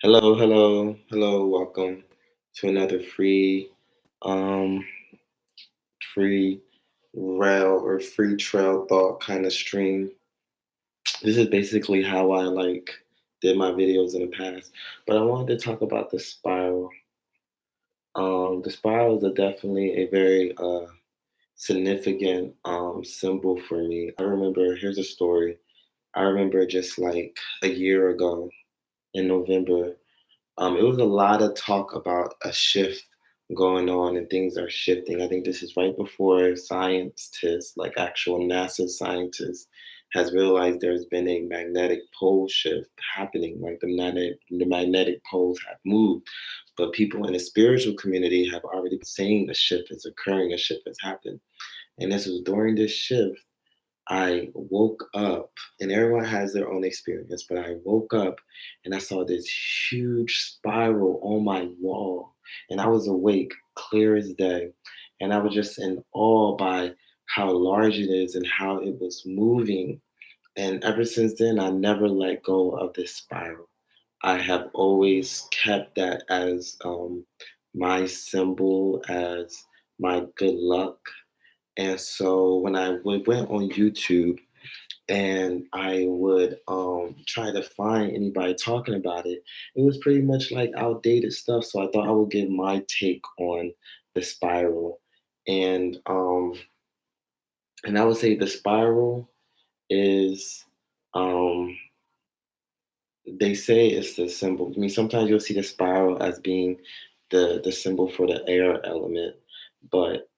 Hello, hello, hello. Welcome to another um, free rail or free trail thought kind of stream. This is basically how I did my videos in the past, but I wanted to talk about the spiral. The spiral is definitely a very significant symbol for me. I remember. Here's a story. I remember just like a year ago in November. It was a lot of talk about a shift going on and things are shifting. I think this is right before scientists, like actual NASA scientists, has realized there's been a magnetic pole shift happening. Like the magnetic poles have moved, but people in the spiritual community have already been saying a shift is occurring, a shift has happened. And this was during this shift I woke up, and everyone has their own experience, but I woke up and I saw this huge spiral on my wall. And I was awake, clear as day. And I was just in awe by how large it is and how it was moving. And ever since then, I never let go of this spiral. I have always kept that as my symbol, as my good luck. And so when I went on YouTube and I would try to find anybody talking about it, it was pretty much like outdated stuff. So I thought I would give my take on the spiral. And I would say the spiral is um they say it's the symbol. I mean, sometimes you'll see the spiral as being the symbol for the air element, but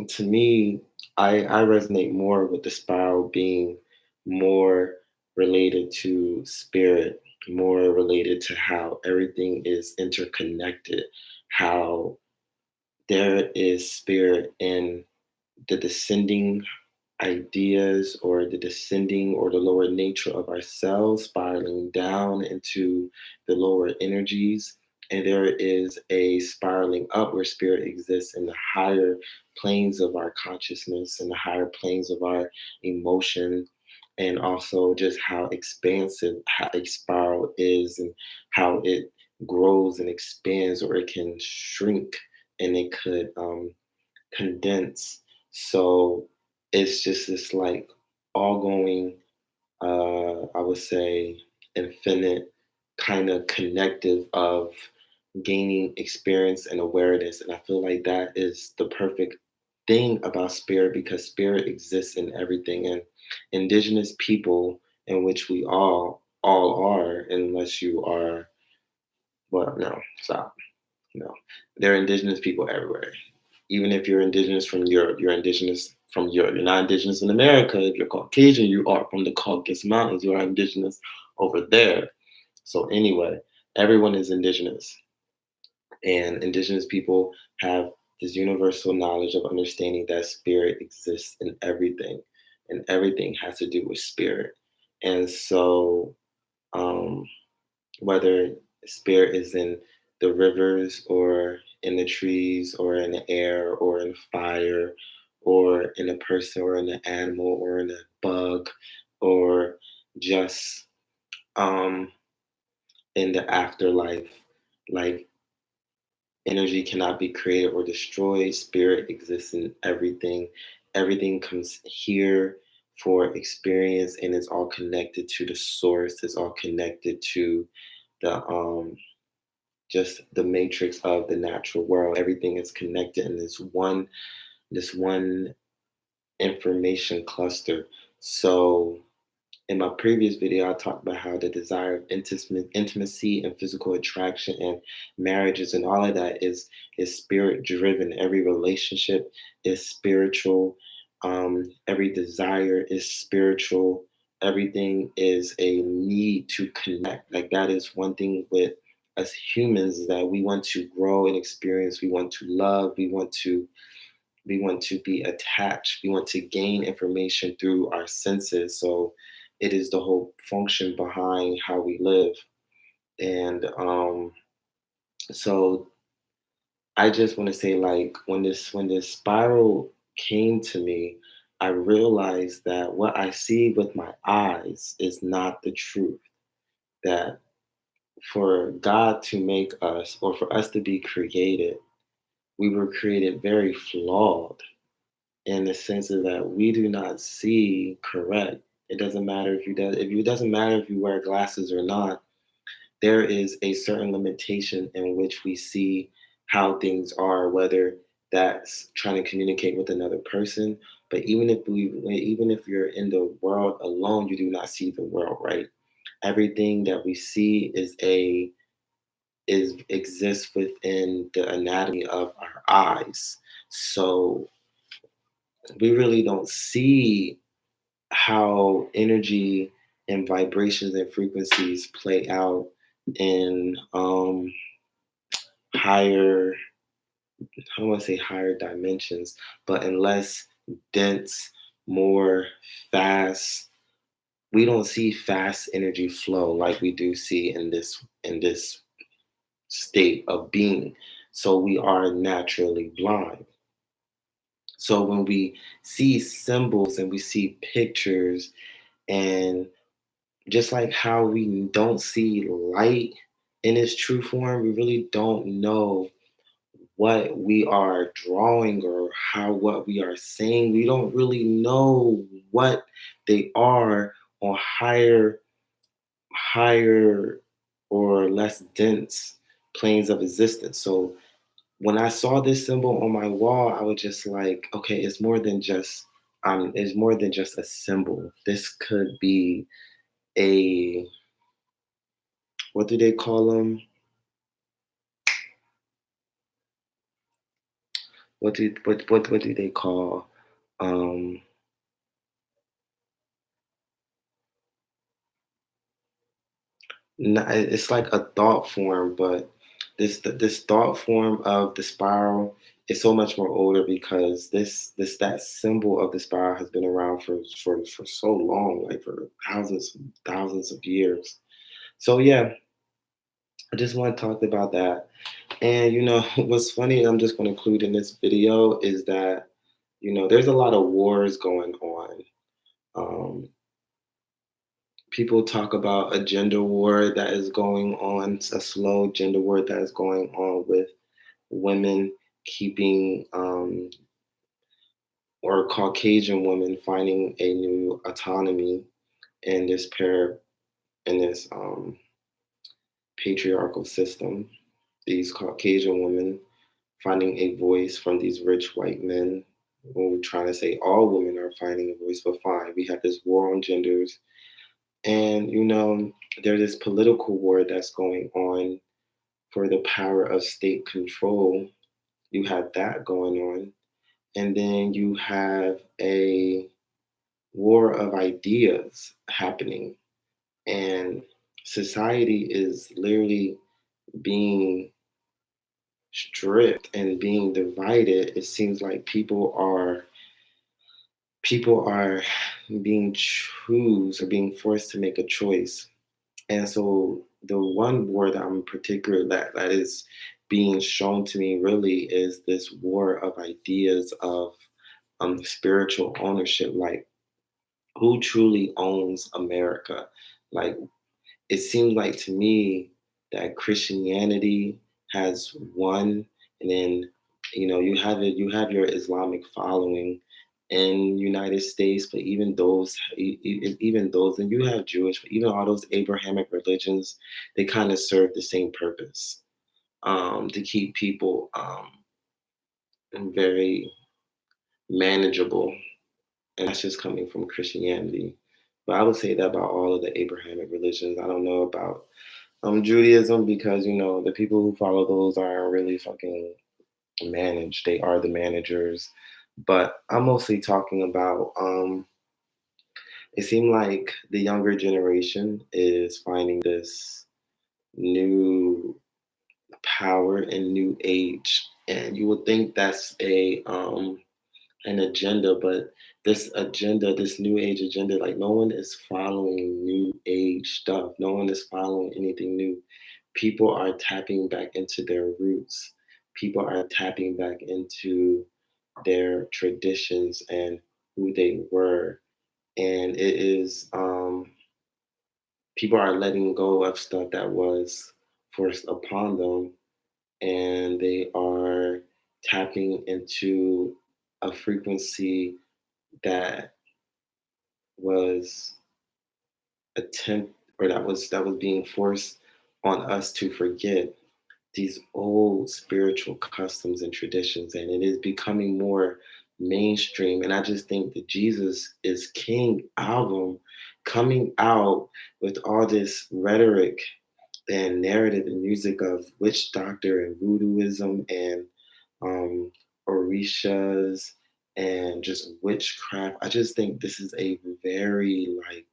to me, I resonate more with the spiral being more related to spirit, more related to how everything is interconnected, how there is spirit in the descending ideas or the descending or the lower nature of ourselves spiraling down into the lower energies. And there is a spiraling up where spirit exists in the higher planes of our consciousness and the higher planes of our emotion. And also just how expansive how a spiral is and how it grows and expands, or it can shrink and it could condense. So it's just this like all going, I would say, infinite kind of connective of gaining experience and awareness. And I feel like that is the perfect thing about spirit because spirit exists in everything. And indigenous people, in which we all are, unless you are, well, no, stop. No, there are indigenous people everywhere. Even if you're indigenous from Europe, you're indigenous from Europe. You're not indigenous in America. If you're Caucasian, you are from the Caucasus Mountains. You are indigenous over there. So anyway, everyone is indigenous, and indigenous people have this universal knowledge of understanding that spirit exists in everything, and everything has to do with spirit. And so, um, whether spirit is in the rivers or in the trees or in the air or in fire or in a person or in an animal or in a bug or just um, in the afterlife. Like energy cannot be created or destroyed. Spirit exists in everything. Everything comes here for experience and it's all connected to the source. It's all connected to the just the matrix of the natural world. Everything is connected in this one information cluster. So in my previous video, I talked about how the desire of intimacy and physical attraction and marriages and all of that is spirit driven. Every relationship is spiritual. Every desire is spiritual. Everything is a need to connect. Like that is one thing with us humans is that we want to grow and experience. We want to love. We want to be attached. We want to gain information through our senses. So it is the whole function behind how we live. And so I just want to say, like, when this spiral came to me, I realized that what I see with my eyes is not the truth. That for God to make us, or for us to be created, we were created very flawed in the sense of that we do not see correct. It doesn't matter if it doesn't matter if you wear glasses or not. There is a certain limitation in which we see how things are, whether that's trying to communicate with another person. But even if you're in the world alone, you do not see the world right. Everything that we see is exists within the anatomy of our eyes. So we really don't see how energy and vibrations and frequencies play out in higher, I don't want to say higher dimensions, but in less dense, more fast. We don't see fast energy flow like we do see in this state of being. So we are naturally blind. So when we see symbols and we see pictures, and just like how we don't see light in its true form, we really don't know what we are drawing or how what we are saying. We don't really know what they are on higher or less dense planes of existence. So when I saw this symbol on my wall, I was just like, okay, it's more than just a symbol. This could be a, what do they call them? What do they call um it's like a thought form, but this thought form of the spiral is so much more older because this that symbol of the spiral has been around for so long, like for thousands of years. So yeah, I just want to talk about that. And what's funny, I'm just going to include in this video is that there's a lot of wars going on. Um, People talk about a gender war that is going on, a slow gender war that is going on with women keeping, or Caucasian women finding a new autonomy in this patriarchal system. These Caucasian women finding a voice from these rich white men. When we're trying to say all women are finding a voice, but fine, we have this war on genders. And, there's this political war that's going on for the power of state control. You have that going on. And then you have a war of ideas happening. And society is literally being stripped and being divided. It seems like people are being choose or being forced to make a choice. And so the one war that I'm particular that is being shown to me really is this war of ideas of spiritual ownership. Like, who truly owns America? Like, it seems like to me that Christianity has won, and then you have your Islamic following in United States, but even those, and you have Jewish, but even all those Abrahamic religions, they kind of serve the same purpose, to keep people very manageable, and that's just coming from Christianity. But I would say that about all of the Abrahamic religions. I don't know about Judaism, because the people who follow those are really fucking managed. They are the managers. But I'm mostly talking about it seemed like the younger generation is finding this new power and new age. And you would think that's a an agenda, but this agenda, this new age agenda, like no one is following new age stuff. No one is following anything new. People are tapping back into their roots. People are tapping back into their traditions and who they were. And it is people are letting go of stuff that was forced upon them, and they are tapping into a frequency that was attempt or that was being forced on us to forget these old spiritual customs and traditions, and it is becoming more mainstream. And I just think the Jesus is King album coming out with all this rhetoric and narrative and music of witch doctor and voodooism and um orishas and just witchcraft. I just think this is a very like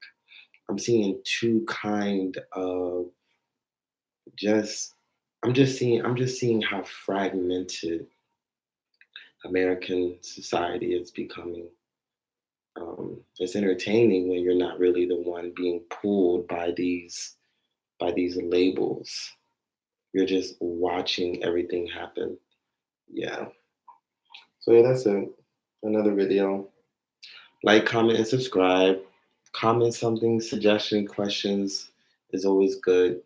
I'm seeing two kind of just I'm just seeing how fragmented American society is becoming. It's entertaining when you're not really the one being pulled by these labels. You're just watching everything happen. Yeah. So yeah, that's it. Another video. Like, comment, and subscribe. Comment something, suggestion, questions is always good.